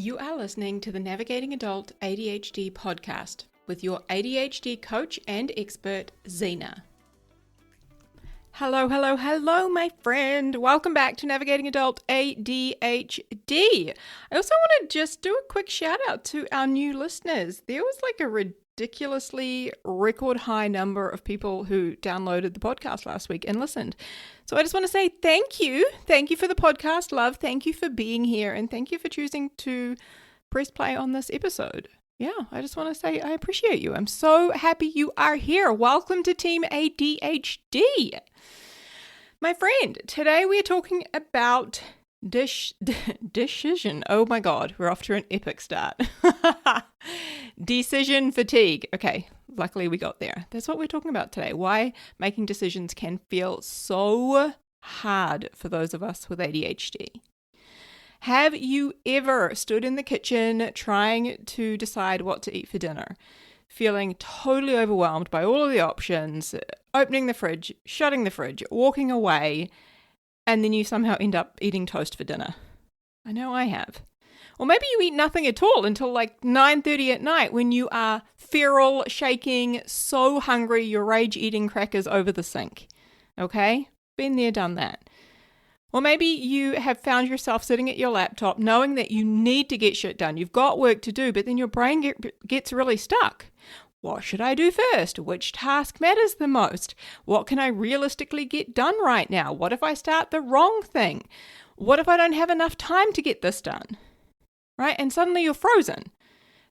You are listening to the Navigating Adult ADHD podcast with your ADHD coach and expert, Zena. Hello, my friend. Welcome back to Navigating Adult ADHD. I also want to just do a quick shout out to our new listeners. There was like a ridiculously record high number of people who downloaded the podcast last week and listened. So I just want to say thank you. Thank you for the podcast, love. Thank you for being here. And thank you for choosing to press play on this episode. Yeah, I just want to say I appreciate you. I'm so happy you are here. Welcome to Team ADHD. My friend, today we are talking about decision. Oh my God, we're off to an epic start. Decision fatigue. Okay, luckily we got there. That's what we're talking about today. Why making decisions can feel so hard for those of us with ADHD. Have you ever stood in the kitchen trying to decide what to eat for dinner, feeling totally overwhelmed by all of the options, opening the fridge, shutting the fridge, walking away, and then you somehow end up eating toast for dinner? I know I have. Or maybe you eat nothing at all until like 9:30 at night when you are feral, shaking, so hungry you're rage eating crackers over the sink. Okay? Been there, done that. Or maybe you have found yourself sitting at your laptop knowing that you need to get shit done. You've got work to do, but then your brain gets really stuck. What should I do first? Which task matters the most? What can I realistically get done right now? What if I start the wrong thing? What if I don't have enough time to get this done? Right? And suddenly you're frozen.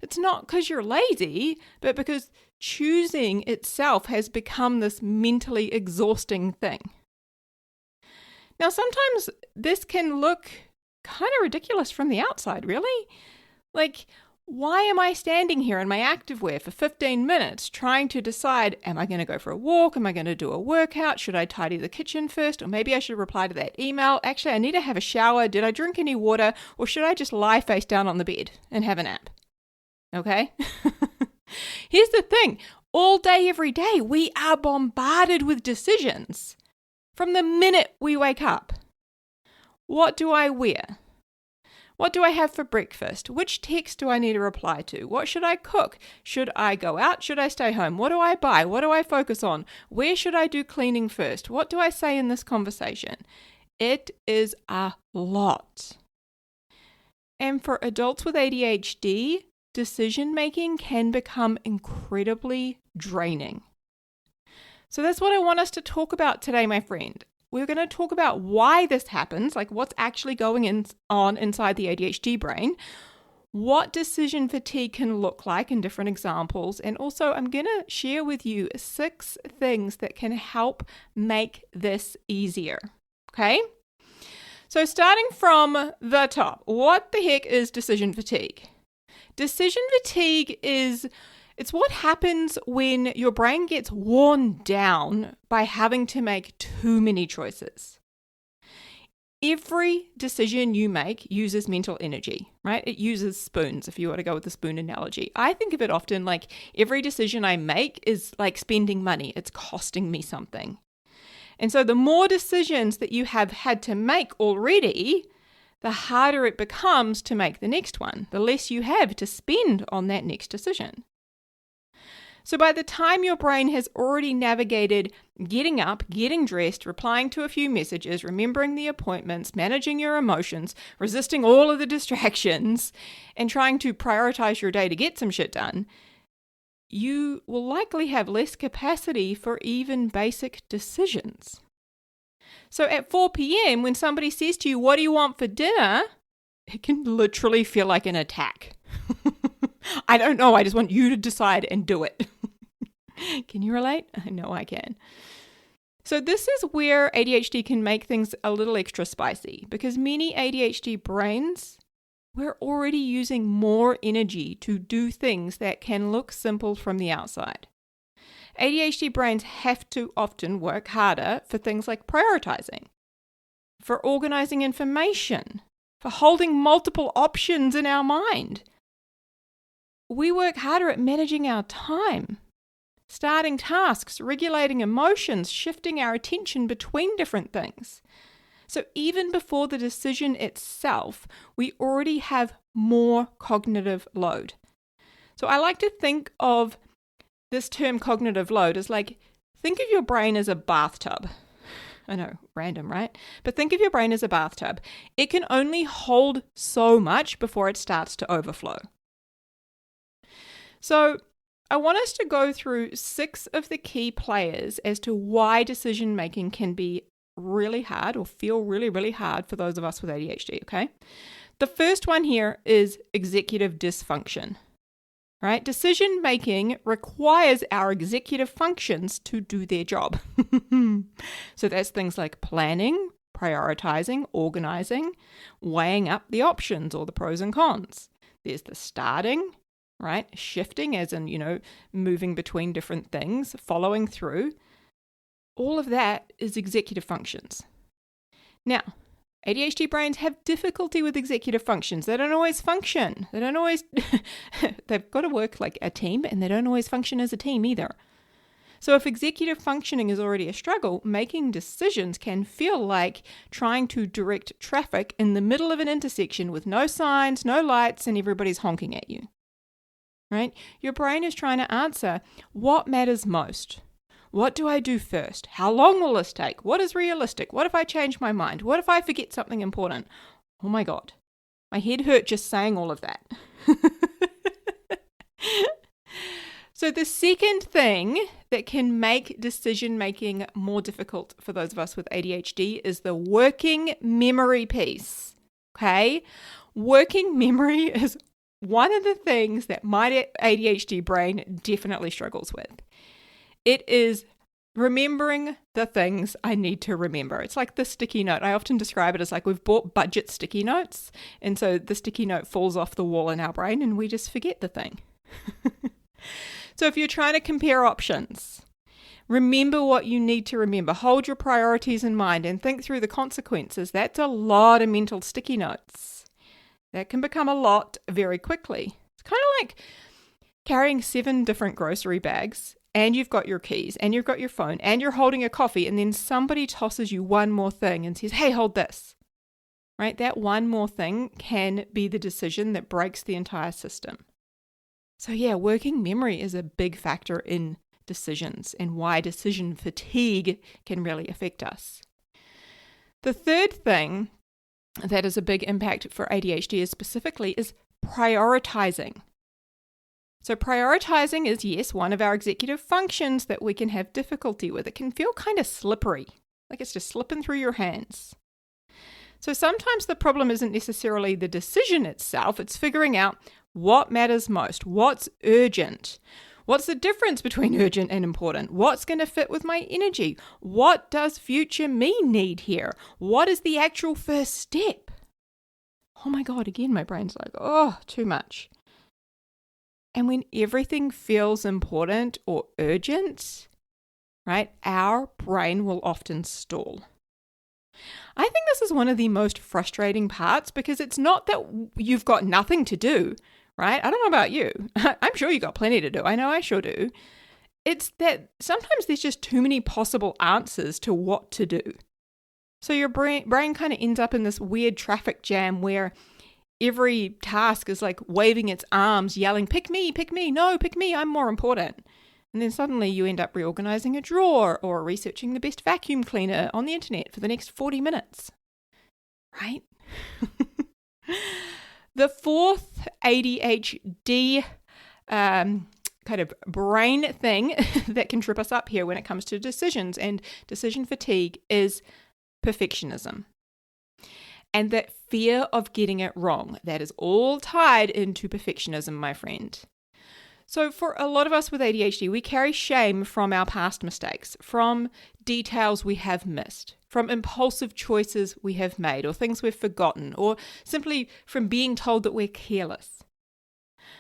It's not because you're lazy, but because choosing itself has become this mentally exhausting thing. Now, sometimes this can look kind of ridiculous from the outside, really. Like, why am I standing here in my activewear for 15 minutes trying to decide, am I going to go for a walk? Am I going to do a workout? Should I tidy the kitchen first? Or maybe I should reply to that email. Actually, I need to have a shower. Did I drink any water? Or should I just lie face down on the bed and have a nap? Okay? Here's the thing. All day, every day, we are bombarded with decisions. From the minute we wake up. What do I wear? What do I have for breakfast? Which text do I need to reply to? What should I cook? Should I go out? Should I stay home? What do I buy? What do I focus on? Where should I do cleaning first? What do I say in this conversation? It is a lot. And for adults with ADHD, decision making can become incredibly draining. So that's what I want us to talk about today, my friend. We're going to talk about why this happens, like what's actually going on inside the ADHD brain, what decision fatigue can look like in different examples, and also I'm going to share with you 6 things that can help make this easier. Okay? So starting from the top, what the heck is decision fatigue? Decision fatigue it's what happens when your brain gets worn down by having to make too many choices. Every decision you make uses mental energy, right? It uses spoons, if you want to go with the spoon analogy. I think of it often like every decision I make is like spending money. It's costing me something. And so the more decisions that you have had to make already, the harder it becomes to make the next one, the less you have to spend on that next decision. So by the time your brain has already navigated getting up, getting dressed, replying to a few messages, remembering the appointments, managing your emotions, resisting all of the distractions, and trying to prioritize your day to get some shit done, you will likely have less capacity for even basic decisions. So at 4 p.m., when somebody says to you, "What do you want for dinner?" it can literally feel like an attack. I don't know, I just want you to decide and do it. Can you relate? I know I can. So this is where ADHD can make things a little extra spicy, because many ADHD brains, we're already using more energy to do things that can look simple from the outside. ADHD brains have to often work harder for things like prioritizing, for organizing information, for holding multiple options in our mind. We work harder at managing our time, starting tasks, regulating emotions, shifting our attention between different things. So even before the decision itself, we already have more cognitive load. So I like to think of this term cognitive load as like, think of your brain as a bathtub. I know, random, right? But think of your brain as a bathtub. It can only hold so much before it starts to overflow. So I want us to go through 6 of the key players as to why decision making can be really hard or feel really, really hard for those of us with ADHD, okay? The first one here is executive dysfunction, right? Decision making requires our executive functions to do their job. So that's things like planning, prioritizing, organizing, weighing up the options or the pros and cons. There's the starting, right? Shifting, as in, moving between different things, following through. All of that is executive functions. Now, ADHD brains have difficulty with executive functions. They don't always function. They've got to work like a team, and they don't always function as a team either. So if executive functioning is already a struggle, making decisions can feel like trying to direct traffic in the middle of an intersection with no signs, no lights, and everybody's honking at you. Right? Your brain is trying to answer what matters most. What do I do first? How long will this take? What is realistic? What if I change my mind? What if I forget something important? Oh my God. My head hurt just saying all of that. So the second thing that can make decision making more difficult for those of us with ADHD is the working memory piece. Okay? Working memory is one of the things that my ADHD brain definitely struggles with. It is remembering the things I need to remember. It's like the sticky note. I often describe it as like we've bought budget sticky notes, and so the sticky note falls off the wall in our brain and we just forget the thing. So if you're trying to compare options, remember what you need to remember. Hold your priorities in mind and think through the consequences. That's a lot of mental sticky notes. That can become a lot very quickly. It's kind of like carrying 7 different grocery bags, and you've got your keys, and you've got your phone, and you're holding a coffee, and then somebody tosses you one more thing and says, hey, hold this. Right? That one more thing can be the decision that breaks the entire system. So yeah, working memory is a big factor in decisions and why decision fatigue can really affect us. The third thing that is a big impact for ADHD is prioritizing. So prioritizing is, yes, one of our executive functions that we can have difficulty with. It can feel kind of slippery, like it's just slipping through your hands. So sometimes the problem isn't necessarily the decision itself, it's figuring out what matters most, what's urgent, what's the difference between urgent and important, what's going to fit with my energy, what does future me need here, what is the actual first step? Oh my God, again, my brain's like, oh, too much. And when everything feels important or urgent, right, our brain will often stall. I think this is one of the most frustrating parts because it's not that you've got nothing to do, right? I don't know about you. I'm sure you got plenty to do. I know I sure do. It's that sometimes there's just too many possible answers to what to do. So your brain kind of ends up in this weird traffic jam where every task is like waving its arms, yelling, pick me, no, pick me, I'm more important. And then suddenly you end up reorganizing a drawer or researching the best vacuum cleaner on the internet for the next 40 minutes, right? The fourth ADHD kind of brain thing that can trip us up here when it comes to decisions and decision fatigue is perfectionism. And that fear of getting it wrong, that is all tied into perfectionism, my friend. So for a lot of us with ADHD, we carry shame from our past mistakes, from details we have missed, from impulsive choices we have made or things we've forgotten, or simply from being told that we're careless.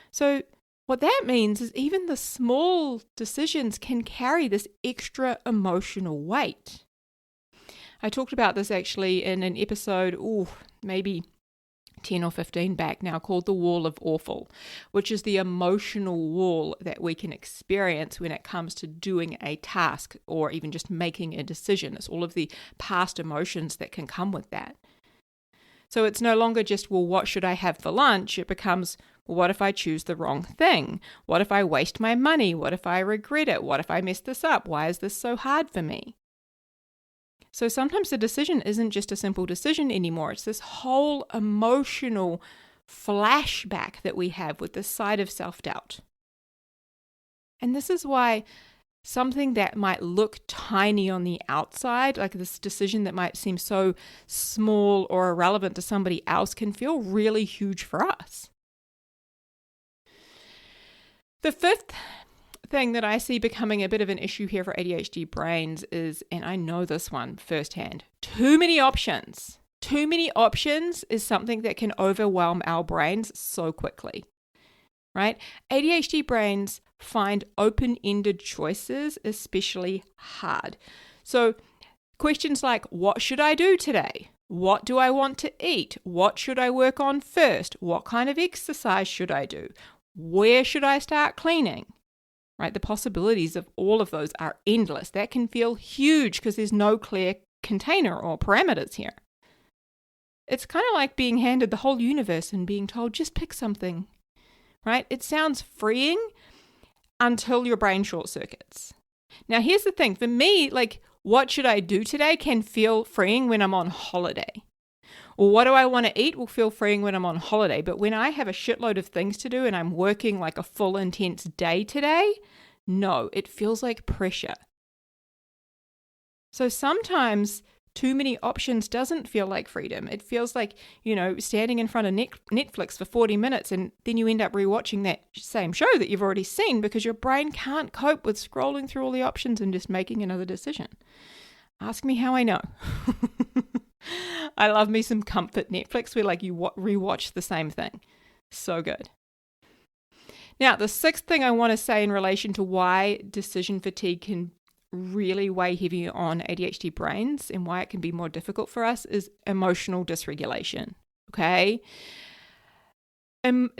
So what that means is even the small decisions can carry this extra emotional weight. I talked about this actually in an episode, maybe 10 or 15 back now, called The Wall of Awful, which is the emotional wall that we can experience when it comes to doing a task or even just making a decision. It's all of the past emotions that can come with that. So it's no longer just, well, what should I have for lunch? It becomes, well, what if I choose the wrong thing? What if I waste my money? What if I regret it? What if I mess this up? Why is this so hard for me? So sometimes the decision isn't just a simple decision anymore. It's this whole emotional flashback that we have with this side of self-doubt. And this is why something that might look tiny on the outside, like this decision that might seem so small or irrelevant to somebody else, can feel really huge for us. The fifth thing that I see becoming a bit of an issue here for ADHD brains is, and I know this one firsthand, too many options. Too many options is something that can overwhelm our brains so quickly, right? ADHD brains find open-ended choices especially hard. So questions like, what should I do today? What do I want to eat? What should I work on first? What kind of exercise should I do? Where should I start cleaning? Right? The possibilities of all of those are endless. That can feel huge because there's no clear container or parameters here. It's kind of like being handed the whole universe and being told, just pick something, right? It sounds freeing until your brain short circuits. Now, here's the thing. For me, like, what should I do today can feel freeing when I'm on holiday. Or what do I want to eat will feel freeing when I'm on holiday. But when I have a shitload of things to do and I'm working like a full intense day today, no, it feels like pressure. So sometimes too many options doesn't feel like freedom. It feels like, standing in front of Netflix for 40 minutes and then you end up rewatching that same show that you've already seen because your brain can't cope with scrolling through all the options and just making another decision. Ask me how I know. I love me some comfort Netflix where like you rewatch the same thing. So good. Now, the sixth thing I want to say in relation to why decision fatigue can really weigh heavy on ADHD brains and why it can be more difficult for us is emotional dysregulation. Okay?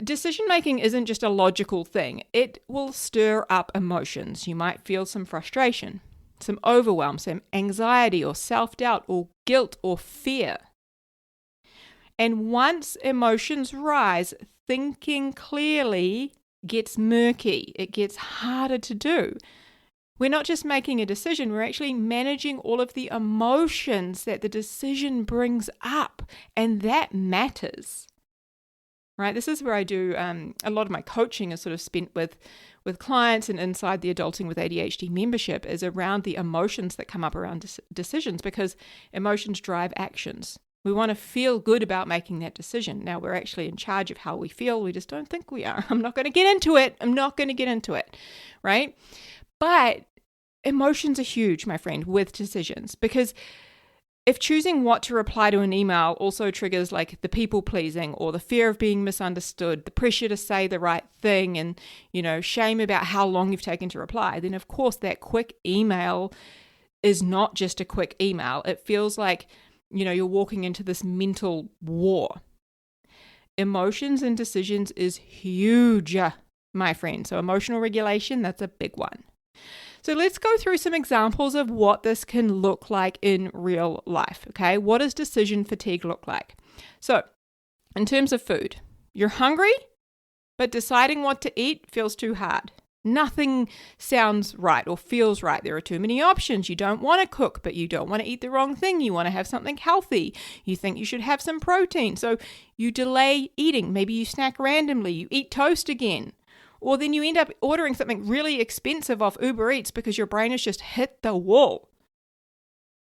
Decision making isn't just a logical thing. It will stir up emotions. You might feel some frustration, some overwhelm, some anxiety or self-doubt or guilt or fear. And once emotions rise, thinking clearly gets murky. It gets harder to do. We're not just making a decision, we're actually managing all of the emotions that the decision brings up, and that matters. Right? This is where I do a lot of my coaching is sort of spent with clients and inside the Adulting with ADHD membership is around the emotions that come up around decisions, because emotions drive actions. We want to feel good about making that decision. Now, we're actually in charge of how we feel. We just don't think we are. I'm not going to get into it. Right? But emotions are huge, my friend, with decisions, because if choosing what to reply to an email also triggers like the people pleasing or the fear of being misunderstood, the pressure to say the right thing and, shame about how long you've taken to reply, then of course that quick email is not just a quick email. It feels like, you're walking into this mental war. Emotions and decisions is huge, my friend. So emotional regulation, that's a big one. So let's go through some examples of what this can look like in real life, okay? What does decision fatigue look like? So in terms of food, you're hungry, but deciding what to eat feels too hard. Nothing sounds right or feels right. There are too many options. You don't want to cook, but you don't want to eat the wrong thing. You want to have something healthy. You think you should have some protein. So you delay eating. Maybe you snack randomly. You eat toast again. Or then you end up ordering something really expensive off Uber Eats because your brain has just hit the wall.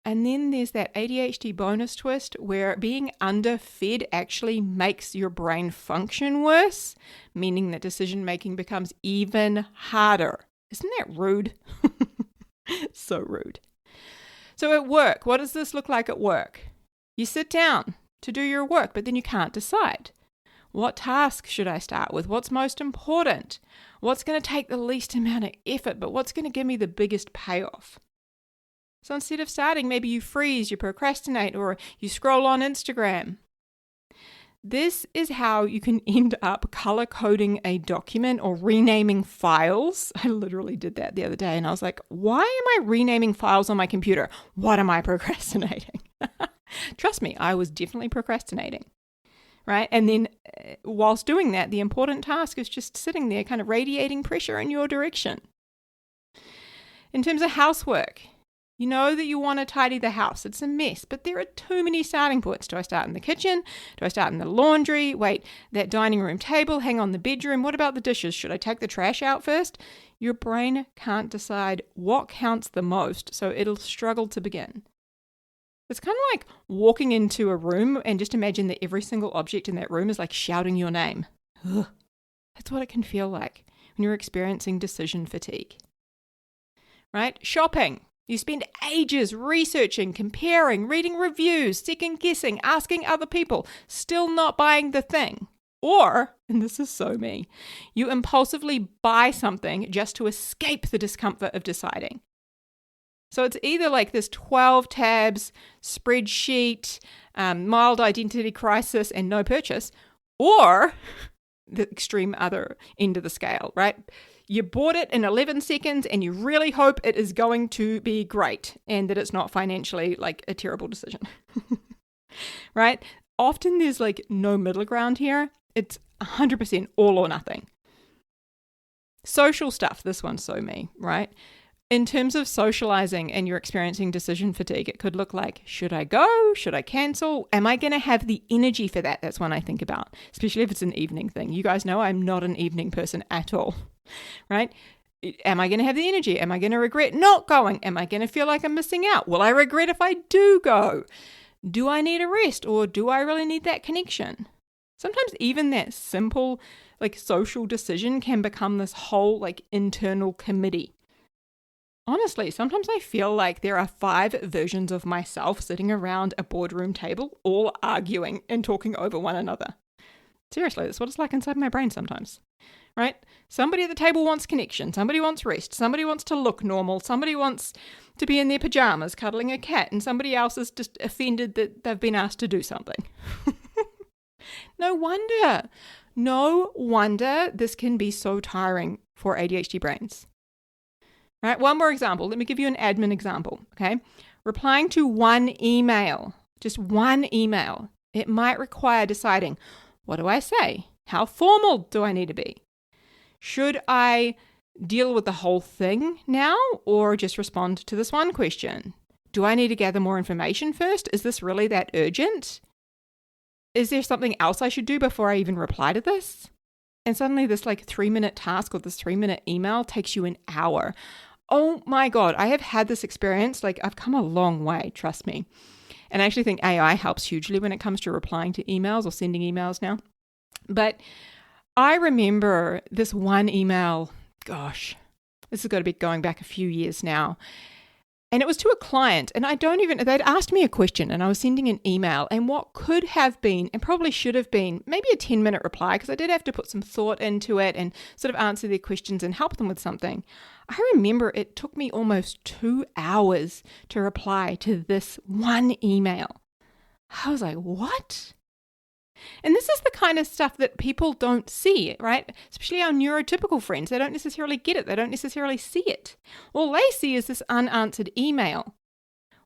And then there's that ADHD bonus twist where being underfed actually makes your brain function worse, meaning that decision making becomes even harder. Isn't that rude? So rude. So at work, what does this look like at work? You sit down to do your work, but then you can't decide. What task should I start with? What's most important? What's going to take the least amount of effort, but what's going to give me the biggest payoff? So instead of starting, maybe you freeze, you procrastinate, or you scroll on Instagram. This is how you can end up color coding a document or renaming files. I literally did that the other day and I was like, why am I renaming files on my computer? What am I procrastinating? Trust me, I was definitely procrastinating, right? And then whilst doing that, the important task is just sitting there kind of radiating pressure in your direction. In terms of housework, you know that you want to tidy the house. It's a mess, but there are too many starting points. Do I start in the kitchen? Do I start in the laundry? Wait, that dining room table, hang on the bedroom. What about the dishes? Should I take the trash out first? Your brain can't decide what counts the most, so it'll struggle to begin. It's kind of like walking into a room and just imagine that every single object in that room is like shouting your name. Ugh. That's what it can feel like when you're experiencing decision fatigue. Right? Shopping. You spend ages researching, comparing, reading reviews, second-guessing, asking other people, still not buying the thing. Or, and this is so me, you impulsively buy something just to escape the discomfort of deciding. So it's either like this 12 tabs, spreadsheet, mild identity crisis, and no purchase, or the extreme other end of the scale, right? You bought it in 11 seconds and you really hope it is going to be great and that it's not financially like a terrible decision, right? Often there's like no middle ground here. It's 100% all or nothing. Social stuff, this one's so me, right? In terms of socializing and you're experiencing decision fatigue, it could look like, should I go? Should I cancel? Am I going to have the energy for that? That's one I think about, especially if it's an evening thing. You guys know I'm not an evening person at all, right? Am I going to have the energy? Am I going to regret not going? Am I going to feel like I'm missing out? Will I regret if I do go? Do I need a rest or do I really need that connection? Sometimes even that simple like social decision can become this whole like internal committee. Honestly, sometimes I feel like there are 5 versions of myself sitting around a boardroom table, all arguing and talking over one another. Seriously, that's what it's like inside my brain sometimes, right? Somebody at the table wants connection. Somebody wants rest. Somebody wants to look normal. Somebody wants to be in their pajamas cuddling a cat, and somebody else is just offended that they've been asked to do something. No wonder this can be so tiring for ADHD brains. Right, one more example. Let me give you an admin example, okay? Replying to one email, just one email, it might require deciding, what do I say? How formal do I need to be? Should I deal with the whole thing now or just respond to this one question? Do I need to gather more information first? Is this really that urgent? Is there something else I should do before I even reply to this? And suddenly this like 3-minute task or this 3-minute email takes you an hour. Oh my God, I have had this experience. Like I've come a long way, trust me. And I actually think AI helps hugely when it comes to replying to emails or sending emails now. But I remember this one email, gosh, this has got to be going back a few years now. And it was to a client, and they'd asked me a question, and I was sending an email, and what could have been, and probably should have been, maybe a 10-minute reply, because I did have to put some thought into it and sort of answer their questions and help them with something. I remember it took me almost 2 hours to reply to this one email. I was like, what? And this is the kind of stuff that people don't see, right? Especially our neurotypical friends. They don't necessarily get it. They don't necessarily see it. All they see is this unanswered email.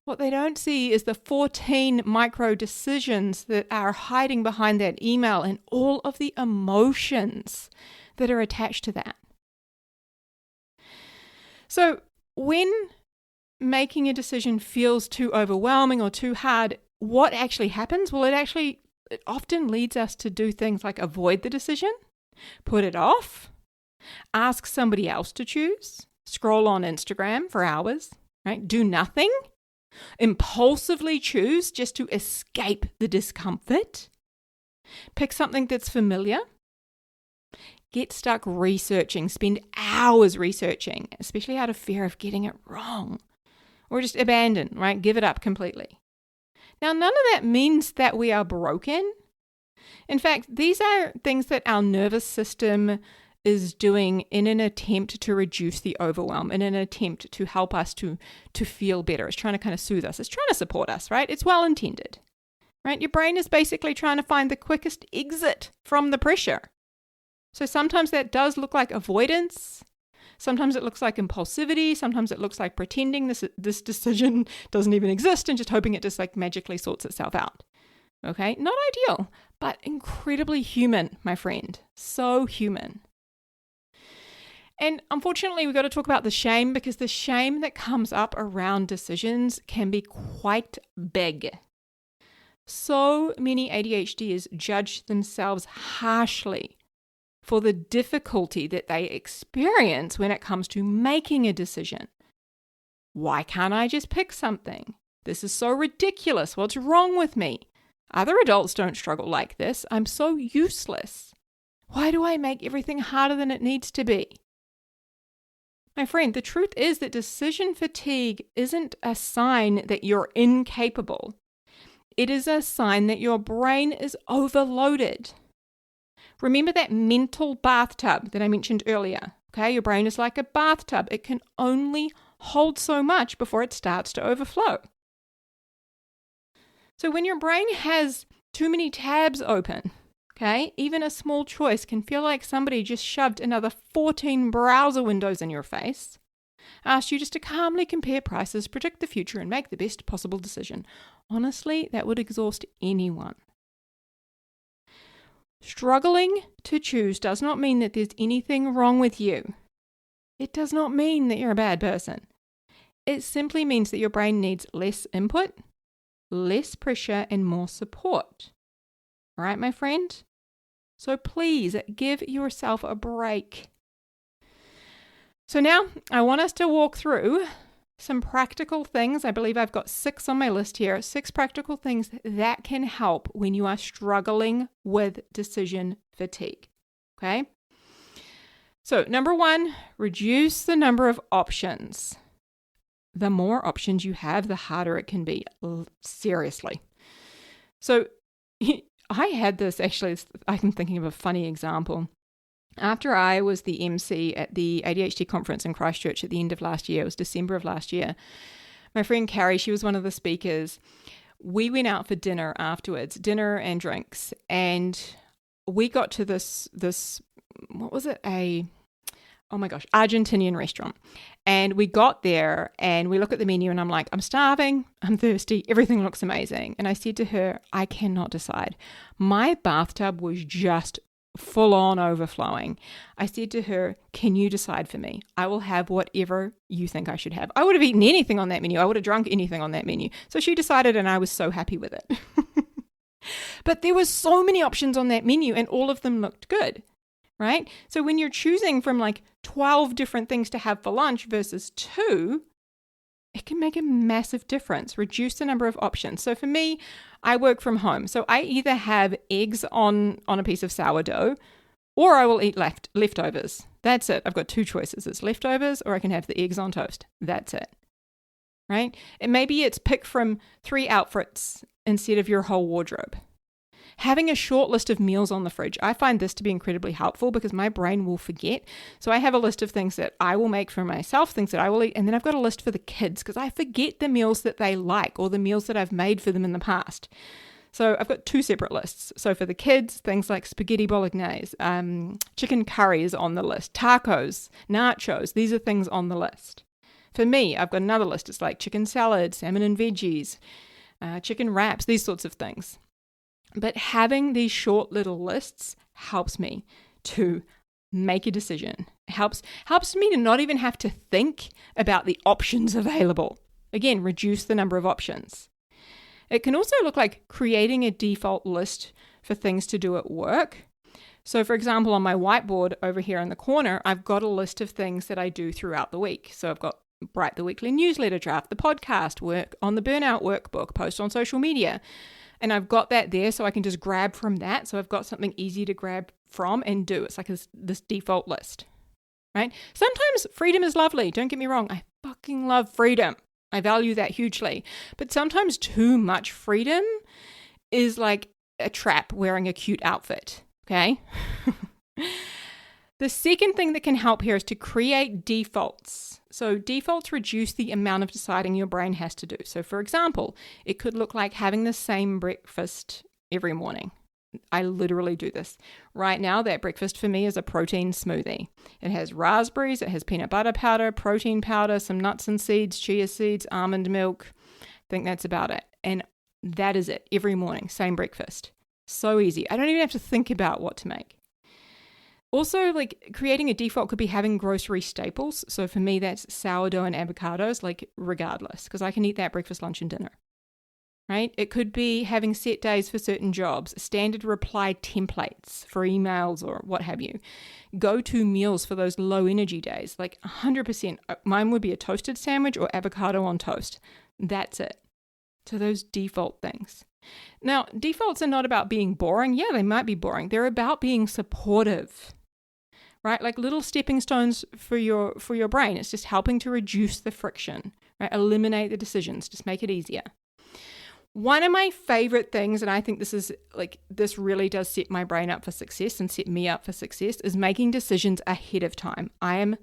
What they don't see is the 14 micro decisions that are hiding behind that email and all of the emotions that are attached to that. So when making a decision feels too overwhelming or too hard, what actually happens? Well, it often leads us to do things like avoid the decision, put it off, ask somebody else to choose, scroll on Instagram for hours, right? Do nothing, impulsively choose just to escape the discomfort, pick something that's familiar, get stuck researching, spend hours researching, especially out of fear of getting it wrong, or just abandon, right? Give it up completely. Now, none of that means that we are broken. In fact, these are things that our nervous system is doing in an attempt to reduce the overwhelm, in an attempt to help us to feel better. It's trying to kind of soothe us. It's trying to support us, right? It's well intended, right? Your brain is basically trying to find the quickest exit from the pressure. So sometimes that does look like avoidance. Sometimes it looks like impulsivity. Sometimes it looks like pretending this decision doesn't even exist and just hoping it just like magically sorts itself out. Okay, not ideal, but incredibly human, my friend. So human. And unfortunately, we've got to talk about the shame, because the shame that comes up around decisions can be quite big. So many ADHDers judge themselves harshly for the difficulty that they experience when it comes to making a decision. Why can't I just pick something? This is so ridiculous. What's wrong with me? Other adults don't struggle like this. I'm so useless. Why do I make everything harder than it needs to be? My friend, the truth is that decision fatigue isn't a sign that you're incapable. It is a sign that your brain is overloaded. Remember that mental bathtub that I mentioned earlier? Okay, your brain is like a bathtub. It can only hold so much before it starts to overflow. So when your brain has too many tabs open, okay, even a small choice can feel like somebody just shoved another 14 browser windows in your face, asked you just to calmly compare prices, predict the future, and make the best possible decision. Honestly, that would exhaust anyone. Struggling to choose does not mean that there's anything wrong with you. It does not mean that you're a bad person. It simply means that your brain needs less input, less pressure, and more support. All right, my friend? So please give yourself a break. So now I want us to walk through some practical things. I believe I've got 6 on my list here. 6 practical things that can help when you are struggling with decision fatigue. Okay? So number 1, reduce the number of options. The more options you have, the harder it can be. Seriously. So I had this, actually, I'm thinking of a funny example. After I was the MC at the ADHD conference in Christchurch at the end of last year, it was December of last year, my friend Carrie, she was one of the speakers. We went out for dinner afterwards, dinner and drinks, and we got to this what was it, Argentinian restaurant. And we got there and we look at the menu and I'm like, I'm starving, I'm thirsty, everything looks amazing. And I said to her, I cannot decide. My bathtub was just full on overflowing. I said to her, can you decide for me? I will have whatever you think I should have. I would have eaten anything on that menu. I would have drunk anything on that menu. So she decided and I was so happy with it. But there were so many options on that menu and all of them looked good, right? So when you're choosing from like 12 different things to have for lunch versus 2, it can make a massive difference. Reduce the number of options. So for me, I work from home. So I either have eggs on a piece of sourdough or I will eat leftovers. That's it. I've got 2 choices. It's leftovers or I can have the eggs on toast. That's it. Right? And maybe it's pick from 3 outfits instead of your whole wardrobe. Having a short list of meals on the fridge. I find this to be incredibly helpful because my brain will forget. So I have a list of things that I will make for myself, things that I will eat, and then I've got a list for the kids because I forget the meals that they like or the meals that I've made for them in the past. So I've got 2 separate lists. So for the kids, things like spaghetti bolognese, chicken curry is on the list, tacos, nachos, these are things on the list. For me, I've got another list. It's like chicken salad, salmon and veggies, chicken wraps, these sorts of things. But having these short little lists helps me to make a decision. It helps me to not even have to think about the options available. Again, reduce the number of options. It can also look like creating a default list for things to do at work. So for example, on my whiteboard over here in the corner, I've got a list of things that I do throughout the week. So I've got write the weekly newsletter, draft the podcast, work on the burnout workbook, post on social media. And I've got that there so I can just grab from that. So I've got something easy to grab from and do. It's like this default list, right? Sometimes freedom is lovely. Don't get me wrong. I fucking love freedom. I value that hugely. But sometimes too much freedom is like a trap wearing a cute outfit, okay? The second thing that can help here is to create defaults. So defaults reduce the amount of deciding your brain has to do. So for example, it could look like having the same breakfast every morning. I literally do this. Right now, that breakfast for me is a protein smoothie. It has raspberries, it has peanut butter powder, protein powder, some nuts and seeds, chia seeds, almond milk. I think that's about it. And that is it every morning, same breakfast. So easy. I don't even have to think about what to make. Also, like creating a default could be having grocery staples. So for me, that's sourdough and avocados, like regardless, because I can eat that breakfast, lunch, and dinner. Right? It could be having set days for certain jobs, standard reply templates for emails or what have you. Go-to meals for those low energy days, like 100%. Mine would be a toasted sandwich or avocado on toast. That's it. So those default things. Now, defaults are not about being boring. Yeah, they might be boring. They're about being supportive. Right? Like little stepping stones for your brain. It's just helping to reduce the friction, right? Eliminate the decisions, just make it easier. One of my favorite things, and I think this really does set my brain up for success and set me up for success, is making decisions ahead of time. I am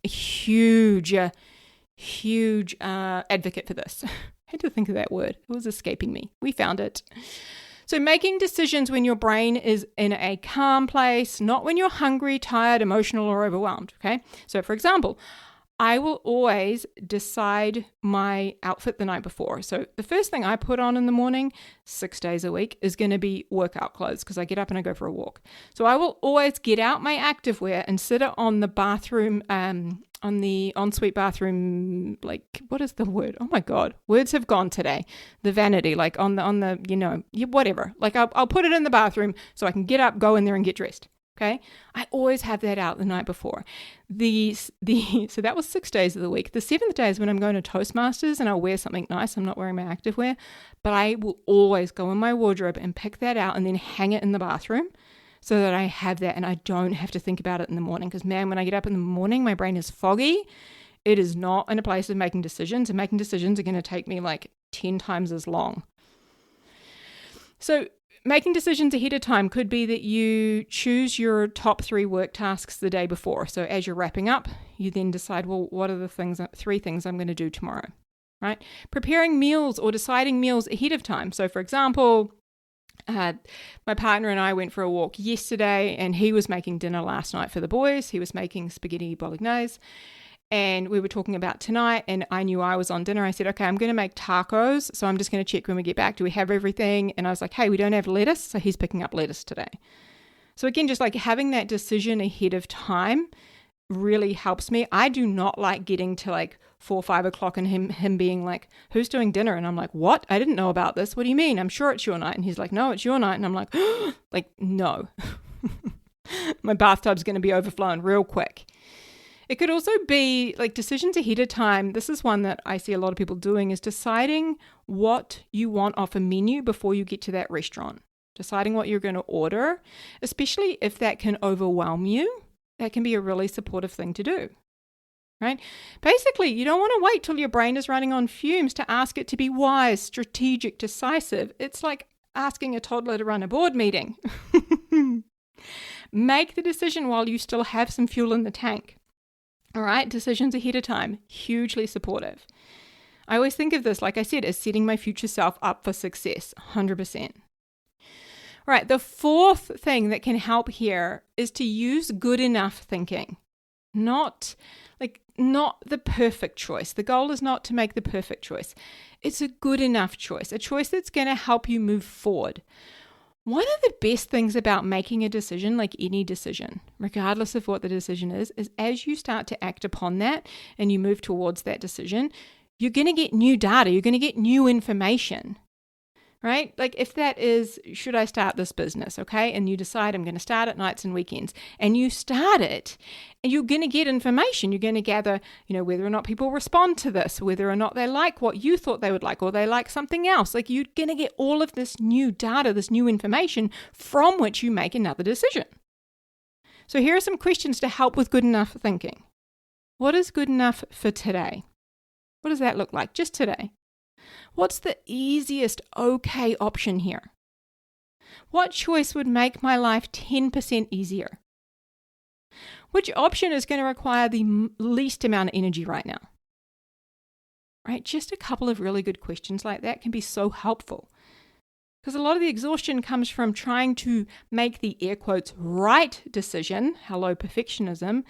a huge advocate for this. I had to think of that word. It was escaping me. We found it. So making decisions when your brain is in a calm place, not when you're hungry, tired, emotional, or overwhelmed, okay? So for example, I will always decide my outfit the night before. So the first thing I put on in the morning, 6 days a week, is going to be workout clothes because I get up and I go for a walk. So I will always get out my activewear and sit it on the bathroom, on the ensuite bathroom, like, what is the word? Oh my God, words have gone today. The vanity, like on the, whatever. Like I'll put it in the bathroom so I can get up, go in there and get dressed. Okay. I always have that out the night before. So that was 6 days of the week. The 7th day is when I'm going to Toastmasters and I'll wear something nice. I'm not wearing my activewear, but I will always go in my wardrobe and pick that out and then hang it in the bathroom so that I have that and I don't have to think about it in the morning. Because man, when I get up in the morning, my brain is foggy. It is not in a place of making decisions, and making decisions are going to take me like 10 times as long. So making decisions ahead of time could be that you choose your top 3 work tasks the day before. So as you're wrapping up, you then decide, well, what are the 3 things I'm going to do tomorrow, right? Preparing meals or deciding meals ahead of time. So for example, my partner and I went for a walk yesterday and he was making dinner last night for the boys. He was making spaghetti bolognese. And we were talking about tonight, and I knew I was on dinner. I said, okay, I'm going to make tacos, so I'm just going to check when we get back. Do we have everything? And I was like, hey, we don't have lettuce, so he's picking up lettuce today. So again, just like having that decision ahead of time really helps me. I do not like getting to like 4 or 5 o'clock and him being like, who's doing dinner? And I'm like, what? I didn't know about this. What do you mean? I'm sure it's your night. And he's like, no, it's your night. And I'm like, like, no. My bathtub's going to be overflowing real quick. It could also be like decisions ahead of time. This is one that I see a lot of people doing, is deciding what you want off a menu before you get to that restaurant. Deciding what you're going to order, especially if that can overwhelm you. That can be a really supportive thing to do, right? Basically, you don't want to wait till your brain is running on fumes to ask it to be wise, strategic, decisive. It's like asking a toddler to run a board meeting. Make the decision while you still have some fuel in the tank. All right, decisions ahead of time, hugely supportive. I always think of this, like I said, as setting my future self up for success, 100%. All right, the 4th thing that can help here is to use good enough thinking, not the perfect choice. The goal is not to make the perfect choice. It's a good enough choice, a choice that's going to help you move forward. One of the best things about making a decision, like any decision, regardless of what the decision is as you start to act upon that and you move towards that decision, you're going to get new data, you're going to get new information, right? Like if that is, should I start this business, okay? And you decide I'm going to start at nights and weekends, and you start it, and you're going to get information. You're going to gather, whether or not people respond to this, whether or not they like what you thought they would like, or they like something else. Like you're going to get all of this new data, this new information from which you make another decision. So here are some questions to help with good enough thinking. What is good enough for today? What does that look like just today? What's the easiest okay option here? What choice would make my life 10% easier? Which option is going to require the least amount of energy right now? Right? Just a couple of really good questions like that can be so helpful. Because a lot of the exhaustion comes from trying to make the air quotes right decision, hello perfectionism,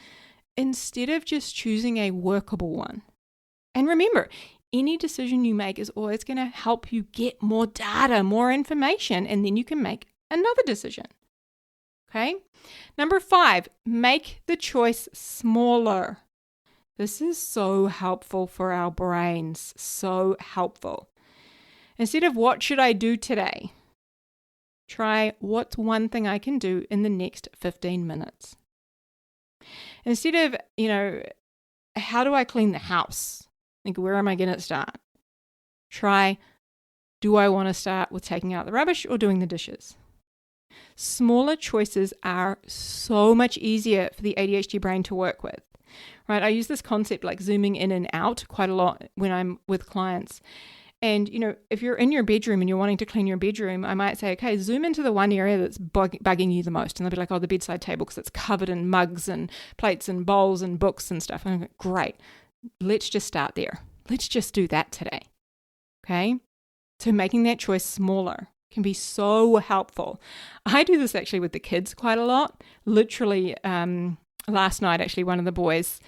instead of just choosing a workable one. And remember, any decision you make is always going to help you get more data, more information, and then you can make another decision. Okay? Number 5, make the choice smaller. This is so helpful for our brains, so helpful. Instead of what should I do today, try what's one thing I can do in the next 15 minutes. Instead of, how do I clean the house? Like, where am I going to start? Try, do I want to start with taking out the rubbish or doing the dishes? Smaller choices are so much easier for the ADHD brain to work with, right? I use this concept like zooming in and out quite a lot when I'm with clients. And, if you're in your bedroom and you're wanting to clean your bedroom, I might say, okay, zoom into the one area that's bugging you the most. And they'll be like, oh, the bedside table, because it's covered in mugs and plates and bowls and books and stuff. And I'm like, great. Let's just start there. Let's just do that today. Okay? So making that choice smaller can be so helpful. I do this actually with the kids quite a lot. Literally, last night, actually, one of the boys,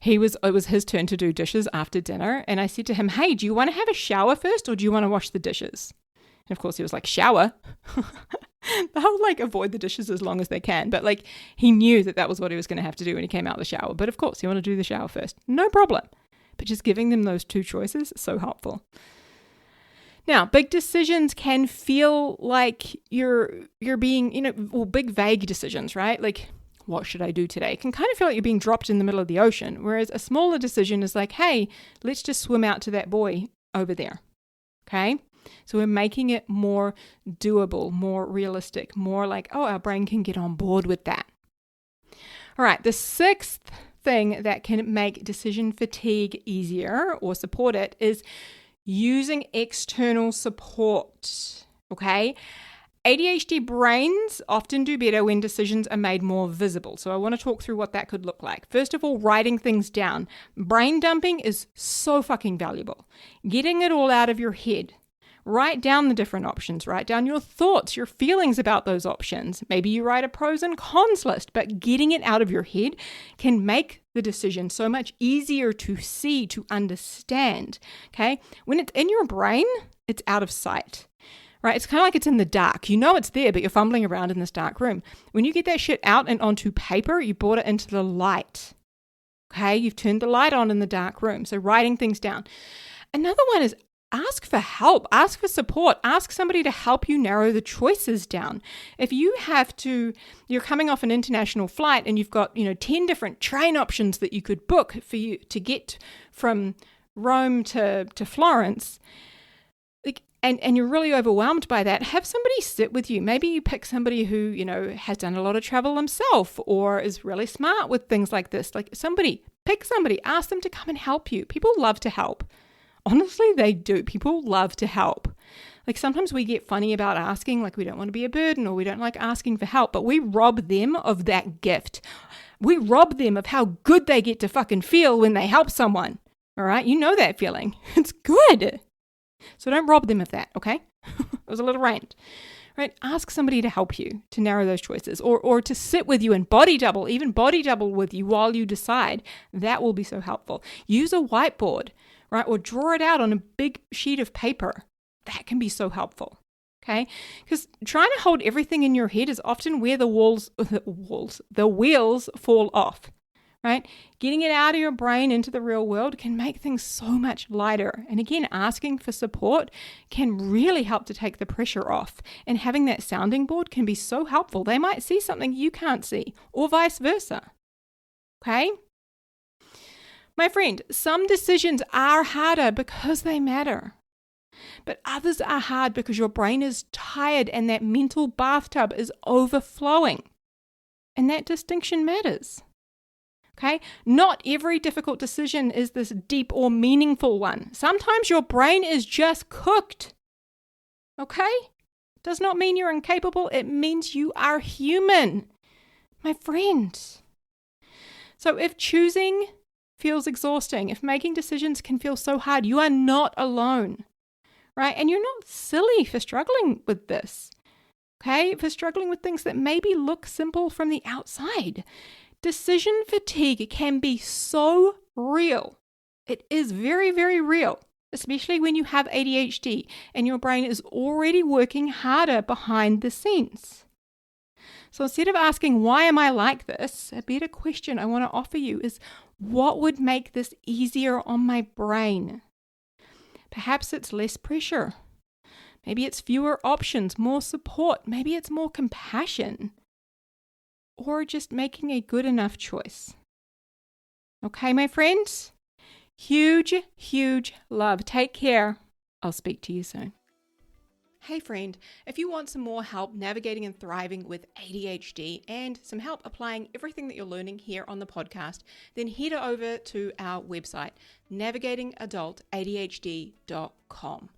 it was his turn to do dishes after dinner. And I said to him, hey, do you want to have a shower first or do you want to wash the dishes? And of course he was like, shower. They'll avoid the dishes as long as they can. But he knew that was what he was going to have to do when he came out of the shower. But of course, you want to do the shower first. No problem. But just giving them those two choices is so helpful. Now, big decisions can feel like you're being, big vague decisions, right? Like, what should I do today? It can kind of feel like you're being dropped in the middle of the ocean. Whereas a smaller decision is like, hey, let's just swim out to that buoy over there. Okay? So we're making it more doable, more realistic, more like, oh, our brain can get on board with that. All right, the 6th thing that can make decision fatigue easier or support it is using external support. Okay? ADHD brains often do better when decisions are made more visible. So I want to talk through what that could look like. First of all, writing things down. Brain dumping is so fucking valuable. Getting it all out of your head. Write down the different options. Write down your thoughts, your feelings about those options. Maybe you write a pros and cons list, but getting it out of your head can make the decision so much easier to see, to understand. Okay? When it's in your brain, it's out of sight. Right? It's kind of like it's in the dark. You know it's there, but you're fumbling around in this dark room. When you get that shit out and onto paper, you brought it into the light. Okay? You've turned the light on in the dark room. So writing things down. Another one is ask for help. Ask for support. Ask somebody to help you narrow the choices down. If you're coming off an international flight and you've got, 10 different train options that you could book for you to get from Rome to Florence, and you're really overwhelmed by that, have somebody sit with you. Maybe you pick somebody who, has done a lot of travel himself or is really smart with things like this. Pick somebody, ask them to come and help you. People love to help. Honestly, they do. People love to help. Sometimes we get funny about asking, we don't want to be a burden or we don't like asking for help, but we rob them of that gift. We rob them of how good they get to fucking feel when they help someone. All right? You know that feeling. It's good. So don't rob them of that, okay? It was a little rant, right? Ask somebody to help you to narrow those choices or to sit with you and even body double with you while you decide. That will be so helpful. Use a whiteboard, right? Or draw it out on a big sheet of paper. That can be so helpful, okay? Because trying to hold everything in your head is often where the wheels fall off. Right? Getting it out of your brain into the real world can make things so much lighter. And again, asking for support can really help to take the pressure off. And having that sounding board can be so helpful. They might see something you can't see, or vice versa. Okay? My friend, some decisions are harder because they matter. But others are hard because your brain is tired and that mental bathtub is overflowing. And that distinction matters. Okay? Not every difficult decision is this deep or meaningful one. Sometimes your brain is just cooked. Okay? Does not mean you're incapable. It means you are human. My friend. So if choosing feels exhausting, if making decisions can feel so hard, you are not alone. right? And you're not silly for struggling with this, okay? For struggling with things that maybe look simple from the outside. Decision fatigue can be so real. It is very, very real, especially when you have ADHD and your brain is already working harder behind the scenes. So instead of asking, why am I like this? A better question I want to offer you is, what would make this easier on my brain? Perhaps it's less pressure. Maybe it's fewer options, more support. Maybe it's more compassion. Or just making a good enough choice. Okay, my friends? Huge, huge love. Take care. I'll speak to you soon. Hey friend, if you want some more help navigating and thriving with ADHD and some help applying everything that you're learning here on the podcast, then head over to our website, navigatingadultadhd.com.